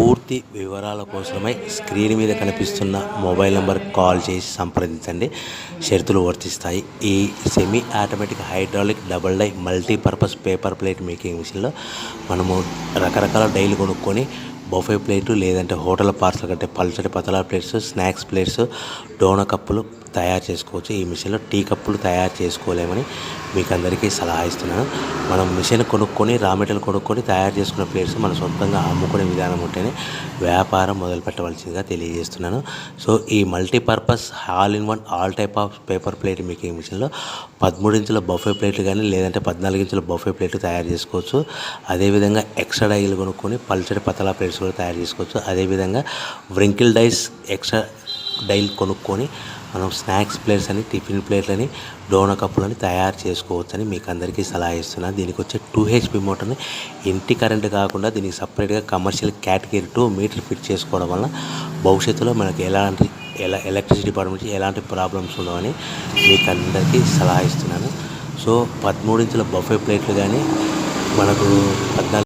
పూర్తి వివరాల కోసమై స్క్రీన్ మీద కనిపిస్తున్న మొబైల్ నెంబర్కి కాల్ చేసి సంప్రదించండి. షరతులు వర్తిస్తాయి. ఈ semi automatic hydraulic double die multipurpose paper plate making మిషన్లో మనము రకరకాల డైలు కొనుక్కొని బఫే ప్లేటు లేదంటే హోటల్ పార్సల్ కంటే పల్చటి పతలా ప్లేట్స్, స్నాక్స్ ప్లేట్స్, డోనా కప్పులు తయారు చేసుకోవచ్చు. ఈ మిషన్లో టీ కప్పులు తయారు చేసుకోలేమని మీకు అందరికీ సలహా ఇస్తున్నాను. మనం మిషన్ కొనుక్కొని రా మెటీరియల్ కొనుక్కొని తయారు చేసుకున్న ప్లేట్స్ మనం సొంతంగా అమ్ముకునే విధానం ఉంటేనే వ్యాపారం మొదలు పెట్టవలసిందిగా తెలియజేస్తున్నాను. సో ఈ multipurpose all in one all type of paper plate making మిషన్లో 13 ఇంచుల బఫే ప్లేట్లు కానీ లేదంటే 14 ఇంచుల బఫే ప్లేట్లు తయారు చేసుకోవచ్చు. అదేవిధంగా ఎక్స్ట్రా డైలు కొనుక్కొని పల్చడి పతలా ప్లేట్స్ కూడా తయారు చేసుకోవచ్చు. అదేవిధంగా వ్రింకిల్ డైస్ ఎక్స్ట్రా డైలు కొనుక్కొని మనం స్నాక్స్ ప్లేట్స్ అని, టిఫిన్ ప్లేట్లని, డోనా కప్పులని తయారు చేసుకోవచ్చని మీకు అందరికీ సలహా ఇస్తున్నాను. దీనికి వచ్చే 2 HP మోటార్ని ఇంటి కరెంట్ కాకుండా దీనికి సపరేట్గా కమర్షియల్ కేటగిరీ 2 మీటర్ ఫిట్ చేసుకోవడం వల్ల భవిష్యత్తులో మనకి ఎలక్ట్రిసిటీ డిపార్ట్మెంట్ ఎలాంటి ప్రాబ్లమ్స్ ఉండవని మీకు అందరికీ సలహా ఇస్తున్నాను. సో 13 ఇంచుల బఫే ప్లేట్లు కానీ మనకు 14